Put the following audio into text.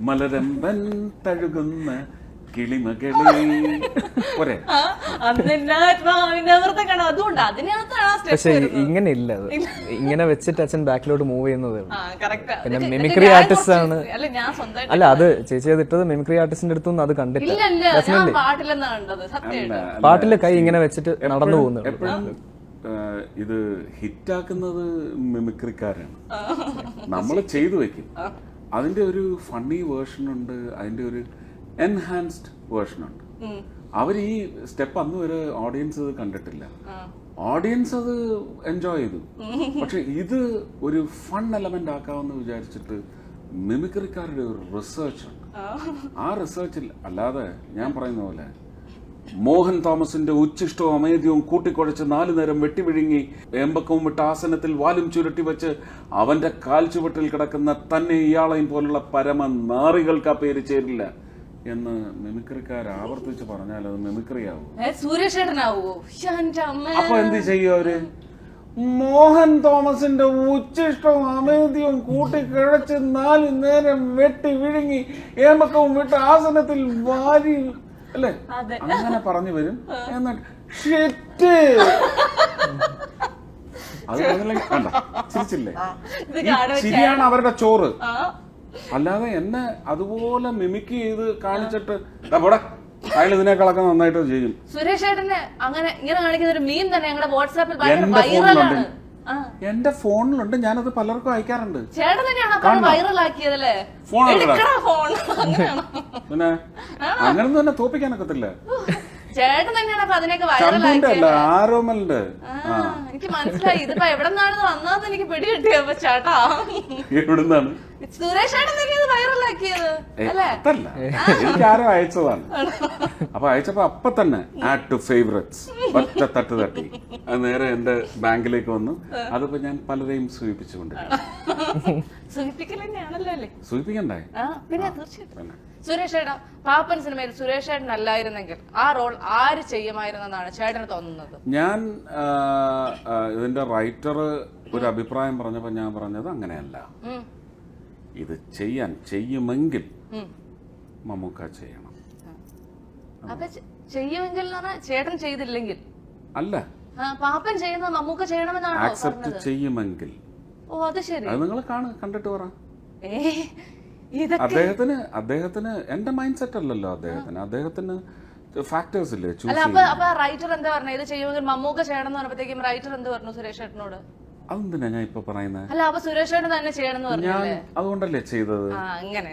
മലരമ്പൻ തഴുകുന്ന കിളിമകളെ പോരെ. പക്ഷെ ഇങ്ങനെ ഇല്ല അത്. ഇങ്ങനെ വെച്ചിട്ട് അച്ഛൻ ബാക്കിലോട്ട് മൂവ് ചെയ്യുന്നത്. പിന്നെ മിമിക്രി ആർട്ടിസ്റ്റ് ആണ്. അല്ല, അത് ചേച്ചി അത് ഇട്ടത് മിമിക്രി ആർട്ടിസ്റ്റിന്റെ അടുത്തൊന്നും അത് കണ്ടിട്ടില്ല. പാട്ടില് കൈ ഇങ്ങനെ വെച്ചിട്ട് നടന്നു പോകുന്നു. എപ്പോഴും ഇത് ഹിറ്റാക്കുന്നത് മിമിക്രിക്കാരാണ്. നമ്മൾ ചെയ്തു വെക്കും. അതിന്റെ ഒരു ഫണ്ണി വേർഷൻ ഉണ്ട്, അതിന്റെ ഒരു എൻഹാൻസ്ഡ് വേർഷൻ ഉണ്ട്. അവർ ഈ സ്റ്റെപ്പ് അന്ന് വരെ ഓഡിയൻസ് കണ്ടിട്ടില്ല. ഓഡിയൻസ് അത് എൻജോയ് ചെയ്തു. പക്ഷെ ഇത് ഒരു ഫൺ എലമെന്റ് ആക്കാമെന്ന് വിചാരിച്ചിട്ട് മിമിക്രിക്കാരുടെ ഒരു റിസർച്ച് ഉണ്ട്. ആ റിസർച്ചിൽ അല്ലാതെ ഞാൻ പറയുന്ന പോലെ മോഹൻ തോമസിന്റെ ഉച്ചിഷ്ടവും അമേദ്യവും കൂട്ടിക്കുഴച്ച് 4 നേരം വെട്ടിവിഴുങ്ങി എമ്പക്കവും വിട്ട ആസനത്തിൽ വാലും ചുരുട്ടി വെച്ച് അവന്റെ കാൽ ചുവട്ടിൽ കിടക്കുന്ന തന്നെ ഇയാളെയും പോലുള്ള പരമ നാറികൾക്ക് ആ പേര് ചേരില്ല എന്ന് മിമിക്രിക്കാർ ആവർത്തിച്ച് പറഞ്ഞാൽ അത് മിമിക്രിയാവും. അപ്പൊ എന്ത് ചെയ്യും അവര്? മോഹൻ തോമസിന്റെ ഉച്ചിഷ്ടവും അമേദ്യവും കൂട്ടിക്കിഴച്ച് 4 നേരം വെട്ടി വിഴുങ്ങി ഏമ്പക്കവും വിട്ട ആസനത്തിൽ വാരി അല്ലേ അങ്ങനെ പറഞ്ഞു വരും. എന്നിട്ട് അത് കണ്ട ചിരിച്ചില്ലേ? ചിരിയാണ് അവരുടെ ചോറ്. അല്ലാതെ എന്നെ അതുപോലെ മിമിക്ക് ചെയ്ത് കാണിച്ചിട്ട് അയാൾ ഇതിനേക്കാളൊക്കെ നന്നായിട്ട് ചെയ്യും. സുരേഷ് ഏട്ടന് അങ്ങനെ ഇങ്ങനെ കാണിക്കുന്ന ഒരു മീം തന്നെ ഞങ്ങളുടെ വാട്സാപ്പിൽ എന്റെ ഫോണിലുണ്ട്. ഞാനത് പലർക്കും അയക്കാറുണ്ട്. ചേട്ടൻ തന്നെയാണ് വൈറലാക്കിയതല്ലേ? പിന്നെ അങ്ങനൊന്നും തന്നെ തോപ്പിക്കാനൊക്കത്തില്ല. ചേട്ടൻ തന്നെയാണ് അതിനൊക്കെ ചന്തുന്റെ ആരോമലിന്റെ. എനിക്ക് മനസ്സിലായി. ഇതിപ്പോ എവിടെ നിന്നാണ് വന്നതെന്ന് എനിക്ക് പിടി കിട്ടിയപ്പോ ചേട്ടാ എവിടുന്നാണ് സുരേഷ് ഏട്ടൻ തന്നെയാണ് വൈറലാക്കിയത് അല്ലേ? അതല്ല, എനിക്ക് ആരോ അയച്ചതാണ്. അപ്പൊ അയച്ചപ്പോ അപ്പൊ തന്നെ ആഡ് ടു ഫേവറേറ്റ്സ് ഒറ്റ തട്ട് തട്ടി അത് നേരെ എന്റെ ബാങ്കിലേക്ക് വന്നു. അതിപ്പോ ഞാൻ പലരെയും സൂചിപ്പിച്ചുകൊണ്ടിരിക്കും. സൂചിപ്പിക്കണ്ടേ? പിന്നെ തീർച്ചയായിട്ടും സുരേഷ് ഏട്ടൻ പാപ്പൻ സിനിമയിൽ സുരേഷ് ഏട്ടൻ അല്ലായിരുന്നെങ്കിൽ ആ റോൾ ആര് ചെയ്യുമായിരുന്നെന്നാണ് ചേട്ടന് തോന്നുന്നത്? ഞാൻ ഇതിന്റെ റൈറ്റർ ഒരു അഭിപ്രായം പറഞ്ഞപ്പോ ഞാൻ പറഞ്ഞത് അങ്ങനെയല്ല. ഇത് ചെയ്യുമെങ്കിൽ മമ്മൂക്ക ചെയ്യണം. അപ്പൊ ചെയ്യുമെങ്കിൽ ചേട്ടൻ ചെയ്തില്ലെങ്കിൽ അല്ല, പാപ്പൻ ചെയ്യുന്നത് മമ്മൂക്ക ചെയ്യണമെന്നാണ് ആക്സെപ്റ്റ് ചെയ്യുമെങ്കിൽ. ഓ അത് ശരി. അത് നിങ്ങൾ കണ്ടിട്ട് പറ. അദ്ദേഹത്തിന് എന്റെ മൈൻഡ് സെറ്റ് അല്ലല്ലോ. അദ്ദേഹത്തിന് ഫാക്ടേഴ്സ് ഇല്ലേ ചൂസ് ചെയ്യാൻ. അപ്പൊ റൈറ്റർ എന്താ പറഞ്ഞത്? ഇത് ചെയ്യുമെങ്കിൽ മമ്മൂക്ക ചെയ്യണം എന്ന് പറഞ്ഞപ്പോഴത്തേക്കും റൈറ്റർ എന്ത് പറഞ്ഞു സുരേഷ് ഏട്ടനോട്? അതെന്തിനാ ഞാൻ ഇപ്പൊ പറയുന്നത്? അല്ല, അപ്പൊ സുരേഷ് ഏട്ടൻ തന്നെ ചെയ്യണം എന്ന് പറഞ്ഞു. അതുകൊണ്ടല്ലേ ചെയ്തത്. അങ്ങനെ